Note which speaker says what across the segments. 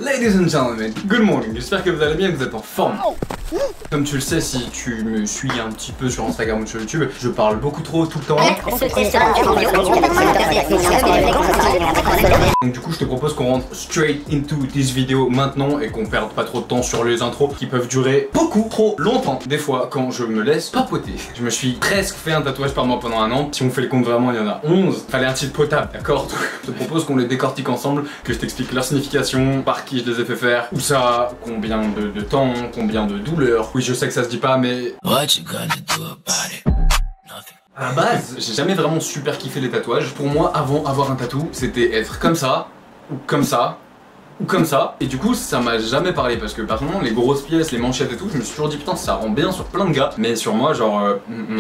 Speaker 1: Ladies and gentlemen, good morning, j'espère que vous allez bien, que vous êtes en forme. Comme tu le sais, si tu me suis un petit peu sur Instagram ou sur YouTube, je parle beaucoup trop tout le temps. Donc du coup je te propose qu'on rentre straight into this video maintenant et qu'on perde pas trop de temps sur les intros qui peuvent durer beaucoup trop longtemps. Des fois quand je me laisse papoter, je me suis presque fait un tatouage par mois pendant un an. Si on fait le compte vraiment il y en a 11. Fallait un titre potable, d'accord? Je te propose qu'on les décortique ensemble, que je t'explique leur signification, par qui je les ai fait faire, où ça, combien de temps, combien de douleurs. Oui je sais que ça se dit pas mais... What you gonna do about it? À la base, j'ai jamais vraiment super kiffé les tatouages. Pour moi, avant avoir un tatou, c'était être comme ça, ou comme ça, ou comme ça. Et du coup, ça m'a jamais parlé parce que personnellement, les grosses pièces, les manchettes et tout, je me suis toujours dit putain, ça rend bien sur plein de gars. Mais sur moi, genre,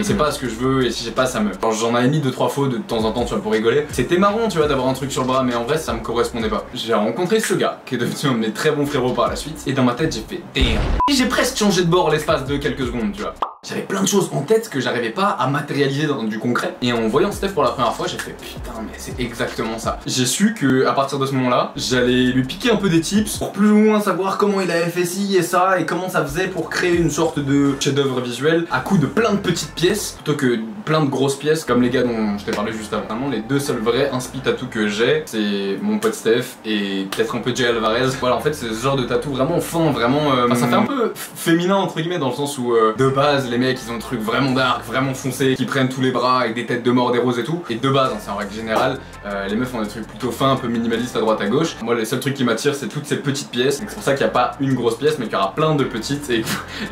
Speaker 1: c'est pas ce que je veux et si j'ai pas, ça me. Genre, j'en avais mis 2-3 faux de temps en temps, tu vois, pour rigoler. C'était marrant, tu vois, d'avoir un truc sur le bras, mais en vrai, ça me correspondait pas. J'ai rencontré ce gars qui est devenu un de mes très bons frérots par la suite. Et dans ma tête, j'ai fait damn. J'ai presque changé de bord l'espace de quelques secondes, tu vois. J'avais plein de choses en tête que j'arrivais pas à matérialiser dans du concret. Et en voyant Steph pour la première fois, j'ai fait putain mais c'est exactement ça. J'ai su que à partir de ce moment-là, j'allais lui piquer un peu des tips pour plus ou moins savoir comment il avait fait ci et ça et comment ça faisait pour créer une sorte de chef-d'œuvre visuel à coup de plein de petites pièces plutôt que plein de grosses pièces comme les gars dont je t'ai parlé juste avant. Vraiment les deux seuls vrais inspi tatou que j'ai, c'est mon pote Steph et peut-être un peu Jay Alvarez. Voilà en fait c'est ce genre de tatou vraiment fin, vraiment ça fait un peu féminin entre guillemets dans le sens où de base les mecs ils ont un truc vraiment dark, vraiment foncé, qui prennent tous les bras avec des têtes de mort, des roses et tout. Et de base, hein, c'est en règle générale, les meufs ont des trucs plutôt fins, un peu minimalistes à droite à gauche. Moi les seuls trucs qui m'attirent c'est toutes ces petites pièces. C'est pour ça qu'il n'y a pas une grosse pièce mais qu'il y aura plein de petites et que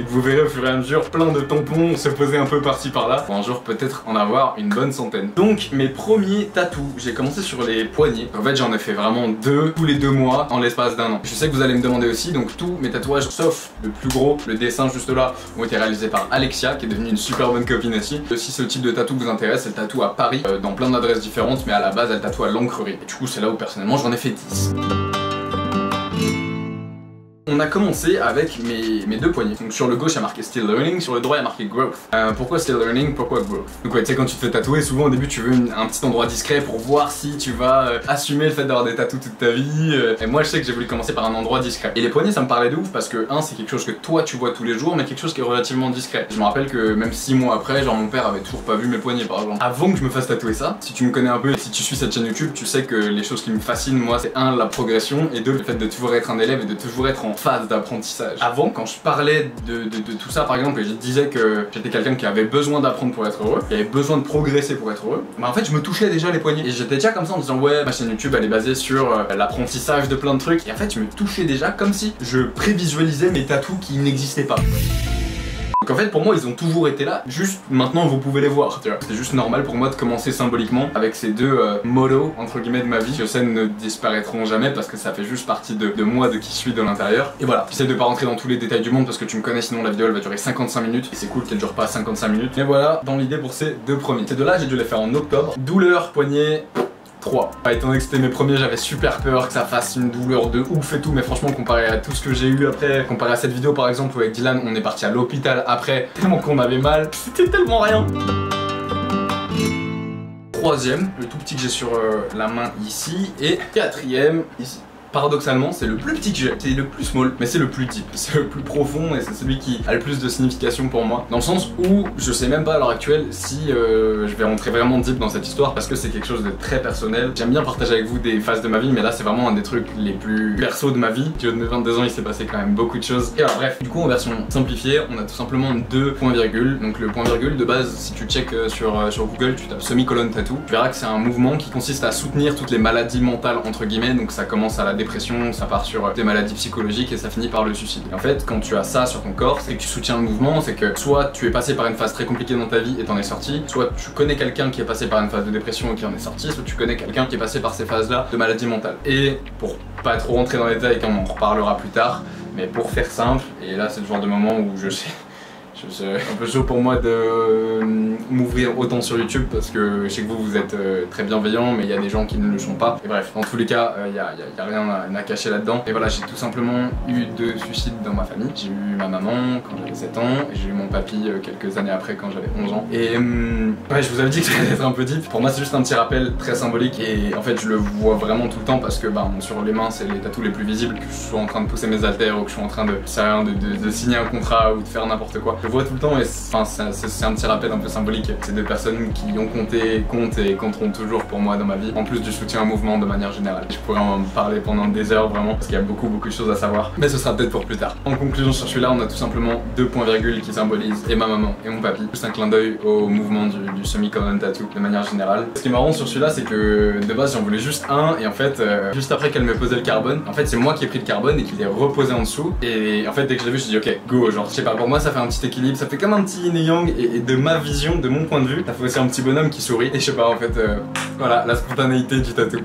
Speaker 1: vous verrez au fur et à mesure plein de tampons se poser un peu par-ci par-là. Pour un jour peut-être en avoir une bonne centaine. Donc mes premiers tatous, j'ai commencé sur les poignets. En fait j'en ai fait vraiment deux tous les 2 mois en l'espace d'un an. Je sais que vous allez me demander aussi, donc tous mes tatouages sauf le plus gros, le dessin juste là, ont été réalisés par Alexia qui est devenue une super bonne copine aussi. Si ce type de tatou vous intéresse, elle tatoue à Paris dans plein d'adresses différentes mais à la base elle tatoue à l'encrerie. Et du coup c'est là où personnellement j'en ai fait 10. On a commencé avec mes deux poignets. Donc sur le gauche il y a marqué Still Learning, sur le droit il y a marqué Growth. Pourquoi Still Learning, pourquoi Growth? Donc ouais tu sais quand tu te fais tatouer souvent au début tu veux un petit endroit discret pour voir si tu vas assumer le fait d'avoir des tatous toute ta vie. Et moi je sais que j'ai voulu commencer par un endroit discret. Et les poignets ça me parlait de ouf parce que c'est quelque chose que toi tu vois tous les jours mais quelque chose qui est relativement discret. Je me rappelle que même 6 mois après, genre mon père avait toujours pas vu mes poignets par exemple. Avant que je me fasse tatouer ça, si tu me connais un peu et si tu suis cette chaîne YouTube, tu sais que les choses qui me fascinent moi c'est la progression et le fait de toujours être un élève et de toujours être en phase d'apprentissage. Avant, quand je parlais de tout ça par exemple et je disais que j'étais quelqu'un qui avait besoin d'apprendre pour être heureux, qui avait besoin de progresser pour être heureux, bah en fait je me touchais déjà les poignets et j'étais déjà comme ça en disant ouais ma chaîne YouTube elle est basée sur l'apprentissage de plein de trucs et en fait je me touchais déjà comme si je prévisualisais mes tatous qui n'existaient pas. Donc en fait pour moi ils ont toujours été là, juste maintenant vous pouvez les voir, tu vois. C'est juste normal pour moi de commencer symboliquement avec ces deux motos entre guillemets de ma vie. Ces scènes ne disparaîtront jamais parce que ça fait juste partie de moi, de qui je suis de l'intérieur. Et voilà, j'essaie de pas rentrer dans tous les détails du monde parce que tu me connais sinon la vidéo elle va durer 55 minutes et c'est cool qu'elle dure pas 55 minutes. Mais voilà, dans l'idée pour ces deux premiers. Ces deux-là j'ai dû les faire en octobre. Douleur, poignet... 3. Étant donné que c'était mes premiers, j'avais super peur que ça fasse une douleur de ouf et tout, mais franchement comparé à tout ce que j'ai eu après, comparé à cette vidéo par exemple où avec Dylan on est parti à l'hôpital après tellement qu'on avait mal, c'était tellement rien. Troisième, le tout petit que j'ai sur la main ici, et quatrième ici. Paradoxalement, c'est le plus petit que j'ai, c'est le plus small, mais c'est le plus deep, c'est le plus profond et c'est celui qui a le plus de signification pour moi. Dans le sens où je sais même pas à l'heure actuelle si je vais rentrer vraiment deep dans cette histoire parce que c'est quelque chose de très personnel. J'aime bien partager avec vous des phases de ma vie, mais là c'est vraiment un des trucs les plus perso de ma vie. Du haut de mes 22 ans, il s'est passé quand même beaucoup de choses. Et alors bref, du coup en version simplifiée, on a tout simplement 2 points virgules. Donc le point virgule de base, si tu check sur Google, tu tapes semi-colonne tattoo, tu verras que c'est un mouvement qui consiste à soutenir toutes les maladies mentales entre guillemets. Donc ça commence à la dépression, ça part sur des maladies psychologiques et ça finit par le suicide. Et en fait, quand tu as ça sur ton corps, c'est que tu soutiens le mouvement, c'est que soit tu es passé par une phase très compliquée dans ta vie et t'en es sorti, soit tu connais quelqu'un qui est passé par une phase de dépression et qui en est sorti, soit tu connais quelqu'un qui est passé par ces phases-là de maladie mentale. Et pour pas trop rentrer dans les détails, quand on en reparlera plus tard, mais pour faire simple, et là c'est le genre de moment où je C'est un peu chaud pour moi de m'ouvrir autant sur YouTube parce que je sais que vous êtes très bienveillants, mais il y a des gens qui ne le sont pas. Et bref, dans tous les cas, il y a rien à cacher là-dedans. Et voilà, j'ai tout simplement eu 2 suicides dans ma famille. J'ai eu ma maman quand j'avais 7 ans et j'ai eu mon papy quelques années après quand j'avais 11 ans. Et ouais, je vous avais dit que ça allait être un peu deep. Pour moi, c'est juste un petit rappel très symbolique et en fait, je le vois vraiment tout le temps parce que sur les mains, c'est les tatous les plus visibles. Que je sois en train de pousser mes haltères ou que je suis en train de signer un contrat ou de faire n'importe quoi. Je le vois tout le temps et c'est un petit rappel un peu symbolique. C'est 2 personnes qui ont compté, comptent et compteront toujours pour moi dans ma vie. En plus du soutien au mouvement de manière générale. Je pourrais en parler pendant des heures vraiment parce qu'il y a beaucoup de choses à savoir. Mais ce sera peut-être pour plus tard. En conclusion sur celui-là, on a tout simplement 2 points-virgules qui symbolisent et ma maman et mon papy. Juste un clin d'œil au mouvement du semi-colon tattoo de manière générale. Ce qui est marrant sur celui-là, c'est que de base j'en voulais juste un et en fait juste après qu'elle m'ait posé le carbone, en fait c'est moi qui ai pris le carbone et qui l'ai reposé en dessous. Et en fait dès que je l'ai vu, je me suis dit ok, go, genre je sais pas, pour moi ça fait un petit équilibre, ça fait comme un petit yin et yang et de ma vision, de mon point de vue, ça fait aussi un petit bonhomme qui sourit. Et je sais pas, en fait voilà, la spontanéité du tatou.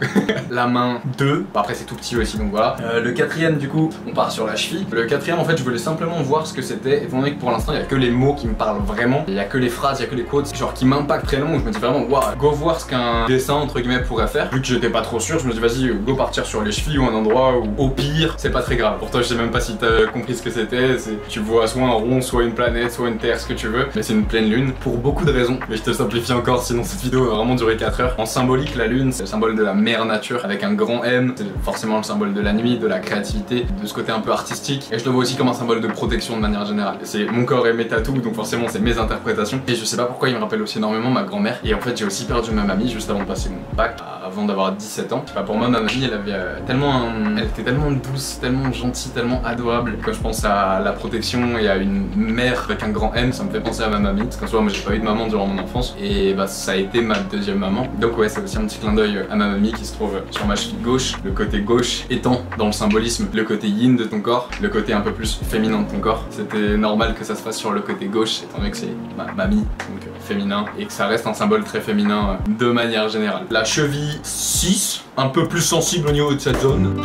Speaker 1: La main 2, bah, après c'est tout petit aussi donc voilà. Le 4ème du coup, on part sur la cheville. Le 4ème en fait je voulais simplement voir ce que c'était, étant donné que pour l'instant il y a que les mots qui me parlent vraiment, il y a que les phrases, il y a que les quotes, genre qui m'impactent réellement, où je me dis vraiment waouh, go voir ce qu'un dessin entre guillemets pourrait faire. Vu que j'étais pas trop sûr, je me dis vas-y, go partir sur les chevilles ou un endroit où au pire c'est pas très grave. Pour toi je sais même pas si t'as compris ce que c'était, tu vois soit un rond, soit une planète, soit une terre, ce que tu veux, mais c'est une pleine lune pour beaucoup de raisons. Mais je te simplifie encore, sinon cette vidéo va vraiment durer 4 heures. En symbolique, la lune c'est le symbole de la mère nature avec un grand M, c'est forcément le symbole de la nuit, de la créativité, de ce côté un peu artistique. Et je le vois aussi comme un symbole de protection de manière générale. C'est mon corps et mes tatous, donc forcément c'est mes interprétations. Et je sais pas pourquoi il me rappelle aussi énormément ma grand-mère. Et en fait j'ai aussi perdu ma mamie juste avant de passer mon bac, avant d'avoir 17 ans. Je sais pas, pour moi ma mamie elle avait elle était tellement douce, tellement gentille, tellement adorable. Quand je pense à la protection et à une mère avec un grand M, ça me fait penser à ma mamie. Parce qu'en soi moi j'ai pas eu de maman durant mon enfance et bah ça a été ma 2e maman. Donc ouais, c'est aussi un petit clin d'œil à ma mamie qui se trouve sur ma cheville gauche. Le côté gauche étant dans le symbolisme le côté yin de ton corps, le côté un peu plus féminin de ton corps. C'était normal que ça se fasse sur le côté gauche étant donné que c'est ma mamie, donc féminin, et que ça reste un symbole très féminin de manière générale. La cheville 6, un peu plus sensible au niveau de cette zone.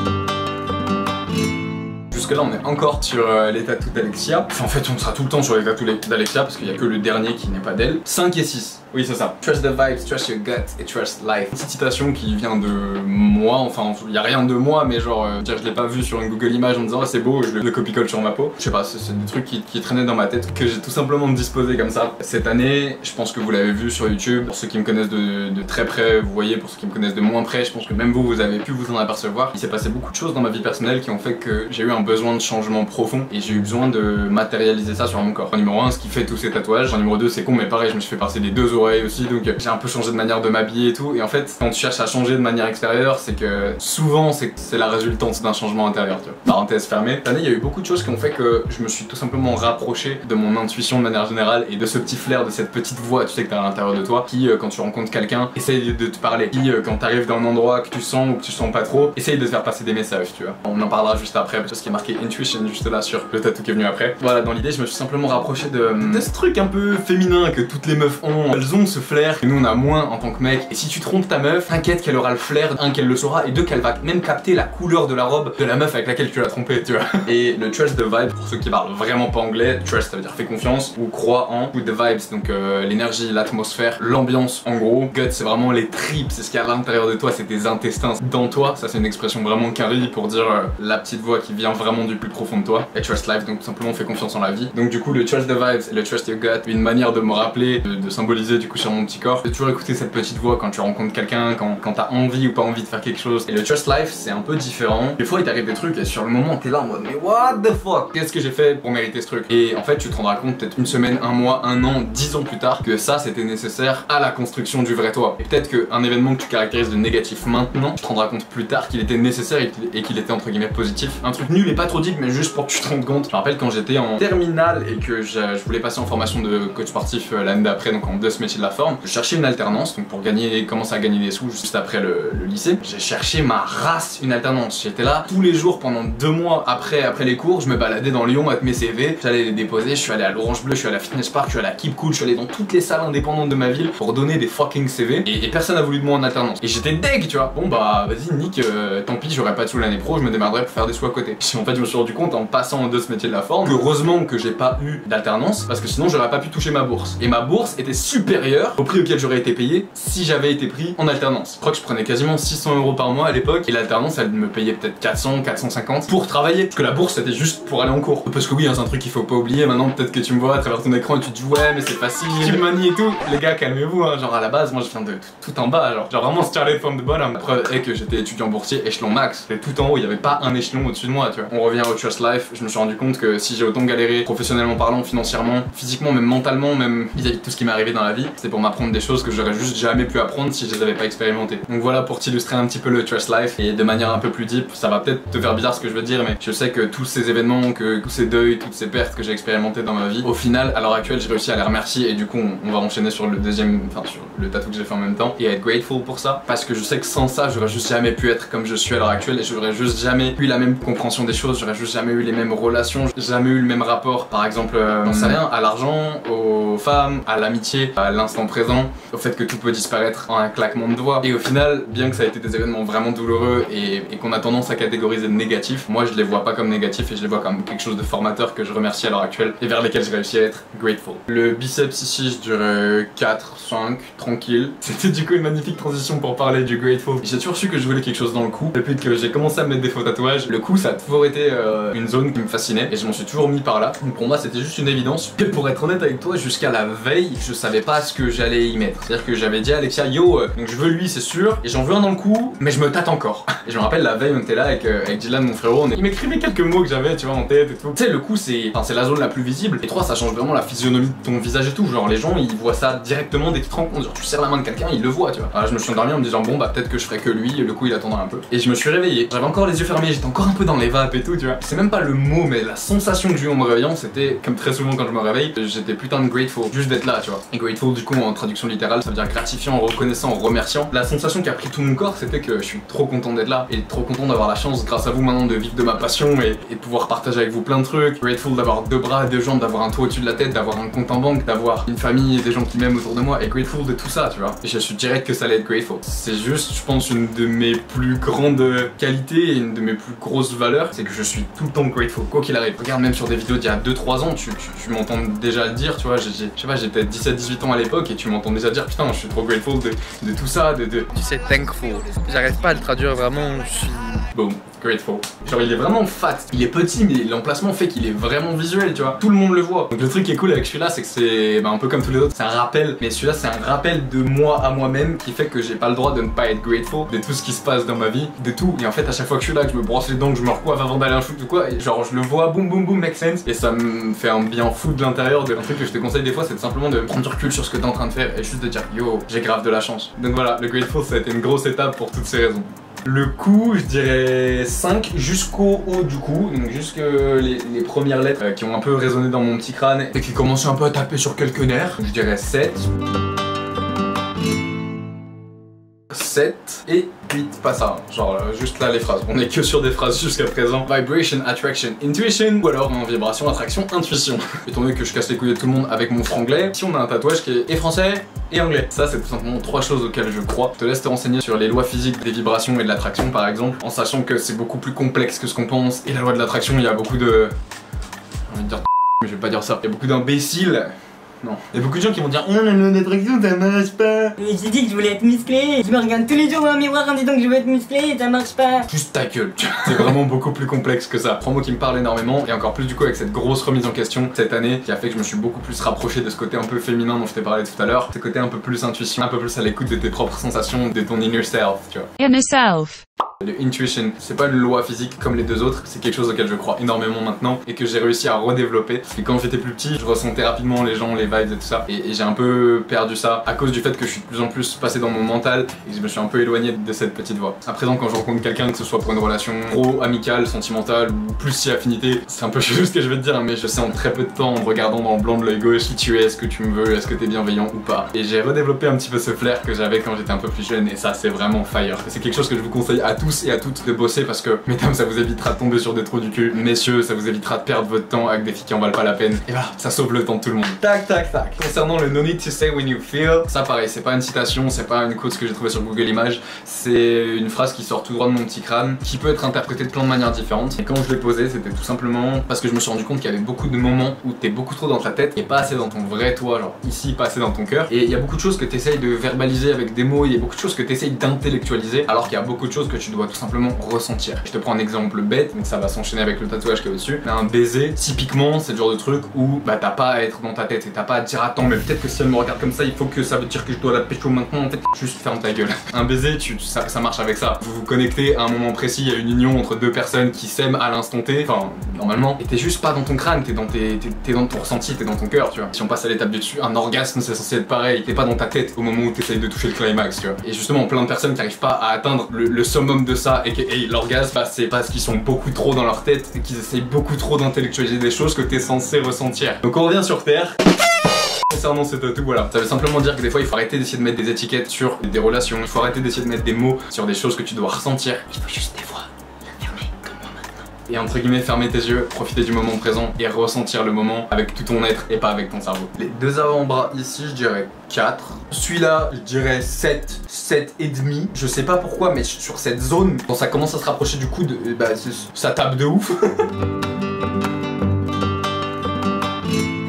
Speaker 1: Jusque là on est encore sur les tatous d'Alexia. Enfin, en fait on sera tout le temps sur les tatous d'Alexia parce qu'il n'y a que le dernier qui n'est pas d'elle. 5 et 6. Oui c'est ça. Trust the vibes, trust your gut et trust life. Une petite citation qui vient de moi, enfin il n'y a rien de moi mais genre je l'ai pas vu sur une Google Image en me disant oh, c'est beau, je le copie-colle sur ma peau. Je sais pas, c'est des trucs qui traînaient dans ma tête que j'ai tout simplement disposé comme ça. Cette année, je pense que vous l'avez vu sur YouTube. Pour ceux qui me connaissent de très près, vous voyez, pour ceux qui me connaissent de moins près, je pense que même vous avez pu vous en apercevoir. Il s'est passé beaucoup de choses dans ma vie personnelle qui ont fait que j'ai eu un besoin de changement profond et j'ai eu besoin de matérialiser ça sur mon corps. En numéro 1, ce qui fait tous ces tatouages. En numéro 2, c'est con mais pareil, je me suis fait passer les 2 oreilles aussi, donc j'ai un peu changé de manière de m'habiller et tout. Et en fait, quand tu cherches à changer de manière extérieure, c'est que souvent c'est la résultante d'un changement intérieur, tu vois. Parenthèse fermée. Cette année, il y a eu beaucoup de choses qui ont fait que je me suis tout simplement rapproché de mon intuition de manière générale et de ce petit flair, de cette petite voix, tu sais, que t'as à l'intérieur de toi, qui quand tu rencontres quelqu'un, essaye de te parler. Qui quand t'arrives dans un endroit que tu sens ou que tu sens pas trop, essaye de te faire passer des messages, tu vois. On en parlera juste après, parce qu'il y a marqué intuition juste là sur le tatou qui est venu après. Voilà, dans l'idée, je me suis simplement rapproché de ce truc un peu féminin que toutes les meufs ont. Elles ont ce flair que nous on a moins en tant que mec. Et si tu trompes ta meuf, t'inquiète qu'elle aura le flair, un qu'elle le saura et deux qu'elle va même capter la couleur de la robe de la meuf avec laquelle tu l'as trompée, tu vois. Et le trust the vibe, pour ceux qui parlent vraiment pas anglais, trust ça veut dire fais confiance ou crois en, ou the vibes, donc l'énergie, l'atmosphère, l'ambiance en gros. Gut c'est vraiment les tripes, c'est ce qu'il y a à l'intérieur de toi, c'est tes intestins dans toi. Ça c'est une expression vraiment carrée pour dire la petite voix qui vient vraiment du plus profond de toi. Et trust life, donc tout simplement fais confiance en la vie. Donc du coup le trust the vibes et le trust your gut, une manière de me rappeler, de symboliser du coup sur mon petit corps, de toujours écouter cette petite voix quand tu rencontres quelqu'un, quand t'as envie ou pas envie de faire quelque chose. Et le trust life c'est un peu différent. Des fois il t'arrive des trucs et sur le moment t'es là en mode mais what the fuck, qu'est-ce que j'ai fait pour mériter ce truc? Et en fait tu te rendras compte peut-être une semaine, un mois, un an, 10 ans plus tard que ça c'était nécessaire à la construction du vrai toi. Et peut-être qu'un événement que tu caractérises de négatif maintenant, tu te rendras compte plus tard qu'il était nécessaire et qu'il était entre guillemets positif. Un truc nul et pas trop deep mais juste pour que tu te rendes compte. Je me rappelle quand j'étais en terminale et que je voulais passer en formation de coach sportif l'année d'après, donc en 2 métiers de la forme, je cherchais une alternance donc pour commencer à gagner des sous juste après le lycée. J'ai cherché ma race une alternance. J'étais là tous les jours pendant 2 mois après les cours, je me baladais dans Lyon avec mes CV, j'allais les déposer, je suis allé à l'Orange Bleu, je suis allé à Fitness Park, je suis allé à Keep Cool, je suis allé dans toutes les salles indépendantes de ma ville pour donner des fucking CV et personne n'a voulu de moi en alternance. Et j'étais deg, tu vois. Bon bah vas-y Nick, tant pis, j'aurais pas de sous l'année pro, je me démerderais pour faire des sous à côté. En fait je me suis rendu compte en passant de ce métier de la forme que heureusement que j'ai pas eu d'alternance parce que sinon j'aurais pas pu toucher ma bourse. Et ma bourse était supérieure au prix auquel j'aurais été payé si j'avais été pris en alternance. Je crois que je prenais quasiment 600 € par mois à l'époque et l'alternance elle me payait peut-être 400, 450 pour travailler. Parce que la bourse c'était juste pour aller en cours. Parce que oui, hein, c'est un truc qu'il faut pas oublier. Maintenant peut-être que tu me vois à travers ton écran et tu te dis ouais mais c'est facile, tu manies et tout. Les gars calmez-vous hein. Genre à la base moi je viens de tout en bas, genre vraiment started from the bottom. La preuve est que j'étais étudiant boursier échelon max. C'était tout en haut, il y avait pas un échelon au-dessus de moi tu vois. On revient au Trust Life, je me suis rendu compte que si j'ai autant galéré professionnellement parlant, financièrement, physiquement, même mentalement, même vis-à-vis de tout ce qui m'est arrivé dans la vie, c'est pour m'apprendre des choses que j'aurais juste jamais pu apprendre si je les avais pas expérimentées. Donc voilà pour t'illustrer un petit peu le Trust Life et de manière un peu plus deep, ça va peut-être te faire bizarre ce que je veux dire mais je sais que tous ces événements, que tous ces deuils, toutes ces pertes que j'ai expérimentées dans ma vie, au final à l'heure actuelle j'ai réussi à les remercier et du coup on va enchaîner sur le deuxième, enfin sur le tatou que j'ai fait en même temps et être grateful pour ça parce que je sais que sans ça j'aurais juste jamais pu être comme je suis à l'heure actuelle et j'aurais juste jamais eu la même compréhension des choses, j'aurais juste jamais eu les mêmes relations, jamais eu le même rapport par exemple on sait rien, à l'argent, aux femmes, à l'amitié, à l'instant présent, au fait que tout peut disparaître en un claquement de doigts. Et au final, bien que ça ait été des événements vraiment douloureux et qu'on a tendance à catégoriser de négatifs, moi je les vois pas comme négatifs et je les vois comme quelque chose de formateur que je remercie à l'heure actuelle et vers lesquels j'ai réussi à être grateful. Le biceps ici, je dirais 4, 5, tranquille. C'était du coup une magnifique transition pour parler du grateful. J'ai toujours su que je voulais quelque chose dans le cou. Depuis que j'ai commencé à me mettre des faux tatouages, le cou ça a toujours été une zone qui me fascinait et je m'en suis toujours mis par là. Donc pour moi c'était juste une évidence. Et pour être honnête avec toi, jusqu'à la veille, je savais pas ce que j'allais y mettre. C'est-à-dire que j'avais dit à Alexia, yo, donc je veux lui c'est sûr, et j'en veux un dans le cou, mais je me tâte encore. Et je me rappelle la veille on était là avec Dylan mon frérot, il m'écrivait quelques mots que j'avais tu vois en tête et tout. Tu sais le cou c'est la zone la plus visible, et 3 ça change vraiment la physionomie de ton visage et tout, genre les gens ils voient ça directement dès qu'ils te rencontrent, genre tu serres la main de quelqu'un, ils le voient tu vois. Alors je me suis endormi en me disant bon bah peut-être que je ferai que lui, le coup il attendra un peu. Et je me suis réveillé, j'avais encore les yeux fermés, j'étais encore un peu dans les vapes et tout tu vois. C'est même pas le mot mais la sensation que j'ai eu en me réveillant, c'était comme très souvent quand je me réveille, j'étais putain de grateful, juste d'être là tu vois. Et grateful du coup en traduction littérale ça veut dire gratifiant, reconnaissant, remerciant. La sensation qui a pris tout mon corps c'était que je suis trop content d'être là et trop content d'avoir la chance grâce à vous maintenant de vivre de ma passion et de pouvoir partager avec vous plein de trucs. Grateful d'avoir 2 bras, 2 jambes, d'avoir un toit au-dessus de la tête, d'avoir un compte en banque, d'avoir une famille et des gens qui m'aiment autour de moi, et grateful de tout ça tu vois. Et je suis direct que ça allait être grateful. C'est juste je pense une de mes plus grandes qualités et une de mes plus grosses valeurs, c'est que je suis tout le temps grateful quoi qu'il arrive. Regarde même sur des vidéos d'il y a 2-3 ans, tu m'entends déjà le dire tu vois, je sais pas, j'ai peut-être 17-18 ans à l'époque et tu m'entends déjà dire putain je suis trop grateful de tout ça,
Speaker 2: Tu sais thankful, j'arrive pas à le traduire vraiment, je suis...
Speaker 1: Boom, grateful. Genre il est vraiment fat, il est petit mais l'emplacement fait qu'il est vraiment visuel tu vois, tout le monde le voit. Donc le truc qui est cool avec celui-là c'est que c'est un peu comme tous les autres, c'est un rappel, mais celui-là c'est un rappel de moi à moi-même qui fait que j'ai pas le droit de ne pas être grateful de tout ce qui se passe dans ma vie, de tout. Et en fait à chaque fois que je suis là, que je me brosse les dents, que je me recoiffe avant d'aller à un shoot ou quoi, et genre je le vois, boum boum boum, make sense, et ça me fait un bien fou de l'intérieur. Un truc que je te conseille des fois c'est simplement de prendre du recul sur ce que t'es en train de faire et juste de dire yo j'ai grave de la chance. Donc voilà, le grateful ça a été une grosse étape pour toutes ces raisons. Le cou, je dirais 5 jusqu'au haut du cou, donc jusque les premières lettres qui ont un peu résonné dans mon petit crâne et qui commençaient un peu à taper sur quelques nerfs. Je dirais 7 et 8, pas ça, genre juste là les phrases. On est que sur des phrases jusqu'à présent. Vibration, attraction, intuition, ou alors en vibration, attraction, intuition. Étant donné que je casse les couilles de tout le monde avec mon franglais, si on a un tatouage qui est et français et anglais. Ça c'est tout simplement 3 choses auxquelles je crois. Je te laisse te renseigner sur les lois physiques des vibrations et de l'attraction par exemple, en sachant que c'est beaucoup plus complexe que ce qu'on pense. Et la loi de l'attraction, il y a beaucoup de... J'ai envie de dire mais je vais pas dire ça. Il y a beaucoup d'imbéciles. Non. Il y a beaucoup de gens qui vont dire oh la loi d'attraction ça marche pas.
Speaker 3: Mais j'ai dit que je voulais être musclé. Je me regarde tous les jours dans un miroir en disant que je veux être musclé et ça marche pas.
Speaker 1: Juste ta gueule. C'est vraiment beaucoup plus complexe que ça. 3 mots qui me parlent énormément et encore plus du coup avec cette grosse remise en question cette année qui a fait que je me suis beaucoup plus rapproché de ce côté un peu féminin dont je t'ai parlé tout à l'heure. Ce côté un peu plus intuition, un peu plus à l'écoute de tes propres sensations, de ton inner self, tu vois.
Speaker 4: Inner self.
Speaker 1: Le intuition, c'est pas une loi physique comme les 2 autres, c'est quelque chose auquel je crois énormément maintenant et que j'ai réussi à redévelopper. Parce que quand j'étais plus petit, je ressentais rapidement les gens, les vibes et tout ça. Et j'ai un peu perdu ça à cause du fait que je suis de plus en plus passé dans mon mental et que je me suis un peu éloigné de cette petite voix. À présent, quand je rencontre quelqu'un, que ce soit pour une relation pro, amicale, sentimentale ou plus si affinité, c'est un peu chelou ce que je vais te dire, mais je sais en très peu de temps en me regardant dans le blanc de l'œil gauche qui tu es, est-ce que tu me veux, est-ce que t'es bienveillant ou pas. Et j'ai redéveloppé un petit peu ce flair que j'avais quand j'étais un peu plus jeune et ça c'est vraiment fire. C'est quelque chose que je vous conseille à tous tous et à toutes de bosser parce que, mesdames, ça vous évitera de tomber sur des trous du cul. Messieurs, ça vous évitera de perdre votre temps avec des filles qui en valent pas la peine. Et voilà, ça sauve le temps de tout le monde. Tac, tac, tac. Concernant le no need to say when you feel, ça pareil, c'est pas une citation, c'est pas une quote que j'ai trouvé sur Google Images, c'est une phrase qui sort tout droit de mon petit crâne, qui peut être interprétée de plein de manières différentes. Et quand je l'ai posée, c'était tout simplement parce que je me suis rendu compte qu'il y avait beaucoup de moments où t'es beaucoup trop dans ta tête et pas assez dans ton vrai toi, genre ici, pas assez dans ton cœur. Et il y a beaucoup de choses que t'essayes de verbaliser avec des mots, il y a beaucoup de choses que t'essayes d'intellectualiser, alors qu'il y a beaucoup de choses que tu dois tout simplement ressentir. Je te prends un exemple bête, mais ça va s'enchaîner avec le tatouage qui est au-dessus. Un baiser, typiquement, c'est le genre de truc où bah t'as pas à être dans ta tête et t'as pas à te dire attends, mais peut-être que si elle me regarde comme ça, il faut que ça veut dire que je dois la pécho maintenant. En fait, juste ferme ta gueule. Un baiser, ça marche avec ça. Vous vous connectez à un moment précis, il y a une union entre deux personnes qui s'aiment à l'instant T, enfin normalement, et t'es juste pas dans ton crâne, t'es dans ton ressenti, t'es dans ton cœur, tu vois. Si on passe à l'étape du dessus, un orgasme c'est censé être pareil, t'es pas dans ta tête au moment où t'essayes de toucher le climax, tu vois. Et justement, plein de personnes qui arrivent pas à atteindre le summum de ça et l'orgasme, bah, c'est parce qu'ils sont beaucoup trop dans leur tête et qu'ils essayent beaucoup trop d'intellectualiser des choses que t'es censé ressentir. Donc on revient sur Terre. Concernant ce tatou, voilà, ça veut simplement dire que des fois il faut arrêter d'essayer de mettre des étiquettes sur des relations, il faut arrêter d'essayer de mettre des mots sur des choses que tu dois ressentir. Il faut juste des fois la fermer comme moi maintenant. Et entre guillemets, fermer tes yeux, profiter du moment présent et ressentir le moment avec tout ton être et pas avec ton cerveau. Les deux avant-bras ici, je dirais 4. Celui-là, je dirais 7, 7 et demi. Je sais pas pourquoi, mais sur cette zone, quand ça commence à se rapprocher du coude, bah, ça tape de ouf.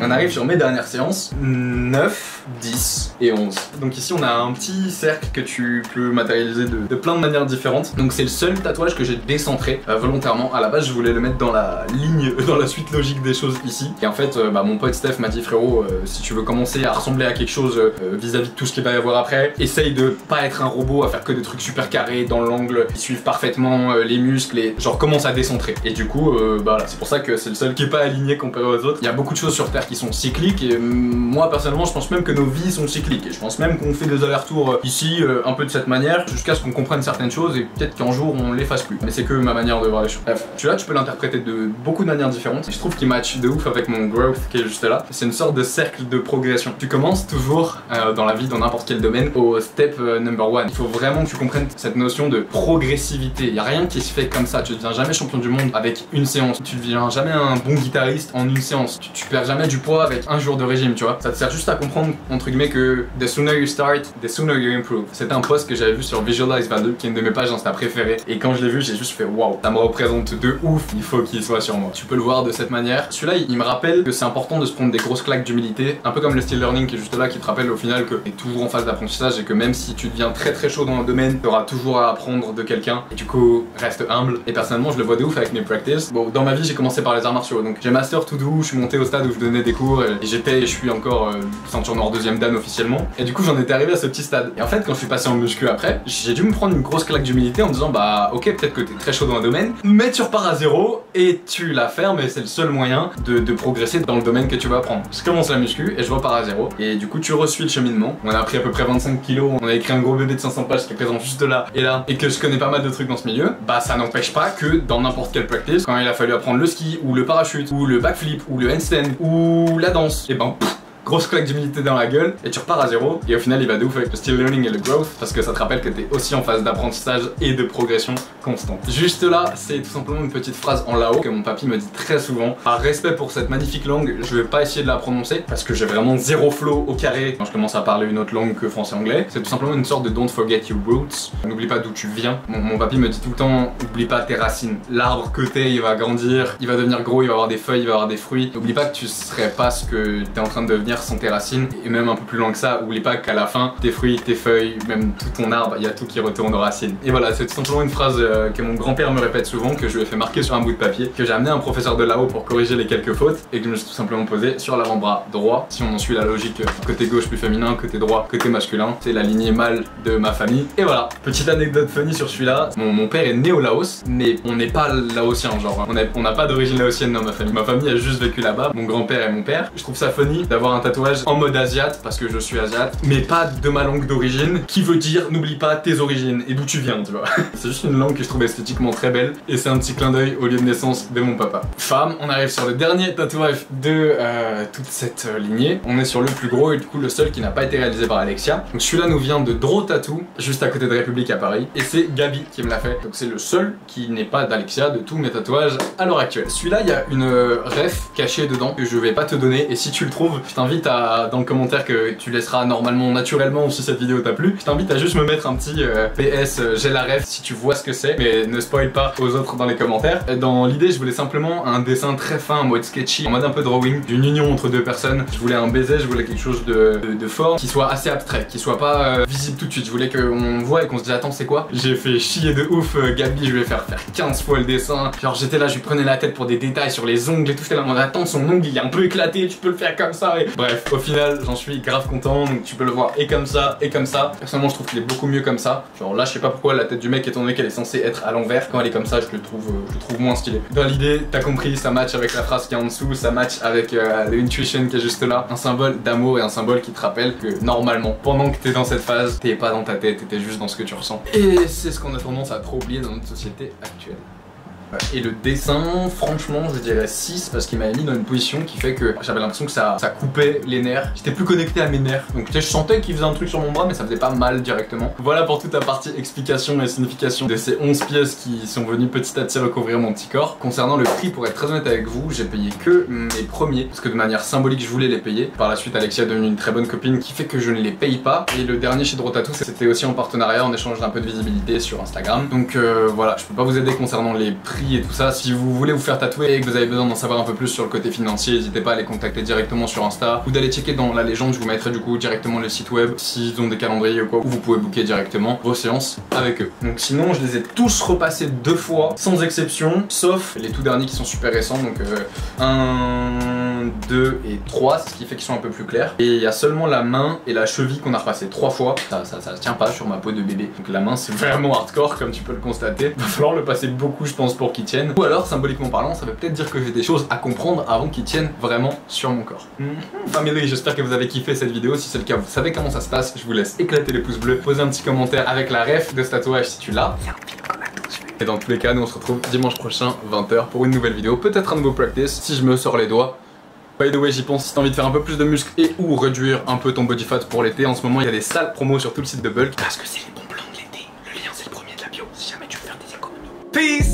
Speaker 1: On arrive sur mes dernières séances, 9, 10 et 11. Donc ici on a un petit cercle que tu peux matérialiser de plein de manières différentes. Donc c'est le seul tatouage que j'ai décentré volontairement. À la base je voulais le mettre dans la ligne, dans la suite logique des choses ici. Et en fait bah, mon pote Steph m'a dit frérot, si tu veux commencer à ressembler à quelque chose vis-à-vis de tout ce qu'il va y avoir après, essaye de pas être un robot à faire que des trucs super carrés dans l'angle, qui suivent parfaitement les muscles et genre commence à décentrer. Et du coup bah, c'est pour ça que c'est le seul qui est pas aligné comparé aux autres. Il y a beaucoup de choses sur Terre qui sont cycliques et moi personnellement je pense même que nos vies sont cycliques et je pense même qu'on fait des allers-retours ici un peu de cette manière jusqu'à ce qu'on comprenne certaines choses et peut-être qu'un jour on les fasse plus, mais c'est que ma manière de voir les choses. Bref, celui-là tu peux l'interpréter de beaucoup de manières différentes et je trouve qu'il match de ouf avec mon growth qui est juste là. C'est une sorte de cercle de progression. Tu commences toujours dans la vie, dans n'importe quel domaine, au step number 1. Il faut vraiment que tu comprennes cette notion de progressivité. Il n'y a rien qui se fait comme ça, tu deviens jamais champion du monde avec une séance, tu deviens jamais un bon guitariste en une séance, tu perds jamais du poids avec un jour de régime, tu vois. Ça te sert juste à comprendre entre guillemets que the sooner you start, the sooner you improve. C'était un post que j'avais vu sur Visualize Value, qui est une de mes pages Insta préférées, et quand je l'ai vu j'ai juste fait waouh, ça me représente de ouf, il faut qu'il soit sur moi. Tu peux le voir de cette manière. Celui-là il me rappelle que c'est important de se prendre des grosses claques d'humilité, un peu comme le style learning qui est juste là, qui te rappelle au final que t'es toujours en phase d'apprentissage et que même si tu deviens très chaud dans un domaine, t'auras toujours à apprendre de quelqu'un et du coup reste humble. Et personnellement je le vois de ouf avec mes practices. Bon, dans ma vie j'ai commencé par les arts martiaux, donc j'ai master tout doux, je suis monté au stade où je donnais des cours et je suis encore ceinture noire 2ème dan officiellement, et du coup j'en étais arrivé à ce petit stade. Et en fait quand je suis passé en muscu après, j'ai dû me prendre une grosse claque d'humilité en me disant bah ok, peut-être que t'es très chaud dans un domaine, mais tu repars à zéro et tu la fermes et c'est le seul moyen de progresser dans le domaine que tu vas apprendre. Je commence la muscu et je repars à zéro et du coup tu reçuis le cheminement. On a pris à peu près 25 kilos, on a écrit un gros bébé de 500 pages qui est présent juste là et que je connais pas mal de trucs dans ce milieu, bah ça n'empêche pas que dans n'importe quelle practice, quand il a fallu apprendre le ski ou le parachute ou le backflip ou le handstand ou la danse, et ben grosse claque d'humilité dans la gueule et tu repars à zéro. Et au final il va de ouf avec le style learning et le growth parce que ça te rappelle que t'es aussi en phase d'apprentissage et de progression constante. Juste là, c'est tout simplement une petite phrase en lao que mon papy me dit très souvent. Par respect pour cette magnifique langue, je vais pas essayer de la prononcer parce que j'ai vraiment zéro flow au carré quand je commence à parler une autre langue que français-anglais. C'est tout simplement une sorte de don't forget your roots. N'oublie pas d'où tu viens. Mon papy me dit tout le temps, n'oublie pas tes racines. L'arbre que t'es, il va grandir, il va devenir gros, il va avoir des feuilles, il va avoir des fruits. N'oublie pas que tu serais pas ce que t'es en train de devenir sans tes racines, et même un peu plus loin que ça, oublie pas qu'à la fin, tes fruits, tes feuilles, même tout ton arbre, il y a tout qui retourne aux racines. Et voilà, c'est tout simplement une phrase que mon grand-père me répète souvent, que je lui ai fait marquer sur un bout de papier, que j'ai amené à un professeur de là-haut pour corriger les quelques fautes, et que je me suis tout simplement posé sur l'avant-bras droit. Si on en suit la logique, côté gauche plus féminin, côté droit, côté masculin, c'est la lignée mâle de ma famille. Et voilà, petite anecdote funny sur celui-là, mon père est né au Laos, mais on n'est pas laotien, genre, on n'a pas d'origine laotienne dans ma famille. Ma famille a juste vécu là-bas, mon grand-père et mon père. Je trouve ça funny d'avoir un tatouage en mode asiate, parce que je suis asiate, mais pas de ma langue d'origine, qui veut dire n'oublie pas tes origines et d'où tu viens, tu vois. C'est juste une langue que je trouve esthétiquement très belle, et c'est un petit clin d'œil au lieu de naissance de mon papa. Femme, on arrive sur le dernier tatouage de toute cette lignée. On est sur le plus gros et du coup le seul qui n'a pas été réalisé par Alexia. Donc celui-là nous vient de Draw Tattoo, juste à côté de République à Paris, et c'est Gabi qui me l'a fait. Donc c'est le seul qui n'est pas d'Alexia de tous mes tatouages à l'heure actuelle. Celui-là, il y a une ref cachée dedans que je vais pas te donner, et si tu le trouves, je t'invite à, dans le commentaire que tu laisseras normalement naturellement si cette vidéo t'a plu, je t'invite à juste me mettre un petit PS j'ai la ref si tu vois ce que c'est, mais ne spoil pas aux autres dans les commentaires. Dans l'idée, je voulais simplement un dessin très fin en mode sketchy, en mode un peu drawing, d'une union entre deux personnes. Je voulais un baiser, je voulais quelque chose de fort, qui soit assez abstrait, qui soit pas visible tout de suite. Je voulais qu'on voit et qu'on se dise attends c'est quoi. J'ai fait chier de ouf Gabi, je vais faire 15 fois le dessin. Genre j'étais là, je lui prenais la tête pour des détails sur les ongles et tout. J'étais là, attends son ongle il est un peu éclaté, tu peux le faire comme ça. Et... bref, au final j'en suis grave content. Donc tu peux le voir et comme ça et comme ça. Personnellement je trouve qu'il est beaucoup mieux comme ça. Genre là je sais pas pourquoi la tête du mec, étant donné qu'elle est censée être à l'envers, quand elle est comme ça je le trouve moins stylé. Dans l'idée t'as compris, ça match avec la phrase qui est en dessous, ça match avec l'intuition qui est juste là. Un symbole d'amour et un symbole qui te rappelle que normalement pendant que t'es dans cette phase, t'es pas dans ta tête, t'es juste dans ce que tu ressens. Et c'est ce qu'on a tendance à trop oublier dans notre société actuelle. Et le dessin, franchement, je dirais 6 parce qu'il m'avait mis dans une position qui fait que j'avais l'impression que ça coupait les nerfs. J'étais plus connecté à mes nerfs. Donc tu sais, je sentais qu'il faisait un truc sur mon bras, mais ça faisait pas mal directement. Voilà pour toute la partie explication et signification de ces 11 pièces qui sont venues petit à petit recouvrir mon petit corps. Concernant le prix, pour être très honnête avec vous, j'ai payé que mes premiers, parce que de manière symbolique, je voulais les payer. Par la suite, Alexia est devenue une très bonne copine qui fait que je ne les paye pas. Et le dernier chez Draw Tattoo, c'était aussi en partenariat, en échange d'un peu de visibilité sur Instagram. Donc voilà, je peux pas vous aider concernant les prix et tout ça. Si vous voulez vous faire tatouer et que vous avez besoin d'en savoir un peu plus sur le côté financier, n'hésitez pas à les contacter directement sur Insta ou d'aller checker dans la légende, je vous mettrai du coup directement le site web s'ils ont des calendriers ou quoi, où vous pouvez booker directement vos séances avec eux. Donc sinon je les ai tous repassés 2 fois sans exception, sauf les tout derniers qui sont super récents, donc 1, 2 et 3, ce qui fait qu'ils sont un peu plus clairs. Et il y a seulement la main et la cheville qu'on a repassé 3 fois, ça tient pas sur ma peau de bébé. Donc la main c'est vraiment hardcore comme tu peux le constater, va falloir le passer beaucoup je pense pour qu'il tienne. Ou alors symboliquement parlant, ça veut peut-être dire que j'ai des choses à comprendre avant qu'ils tiennent vraiment sur mon corps. Family, j'espère que vous avez kiffé cette vidéo. Si c'est le cas, vous savez comment ça se passe. Je vous laisse éclater les pouces bleus, poser un petit commentaire avec la ref de ce tatouage si tu l'as. Et dans tous les cas, nous on se retrouve dimanche prochain 20 h pour une nouvelle vidéo, peut-être un nouveau practice si je me sors les doigts. By the way, j'y pense, si t'as envie de faire un peu plus de muscles et ou réduire un peu ton body fat pour l'été, en ce moment il y a des sales promos sur tout le site de Bulk parce que c'est les bons plans de l'été. Le lien c'est le premier de la bio si jamais tu veux faire des économies. Peace.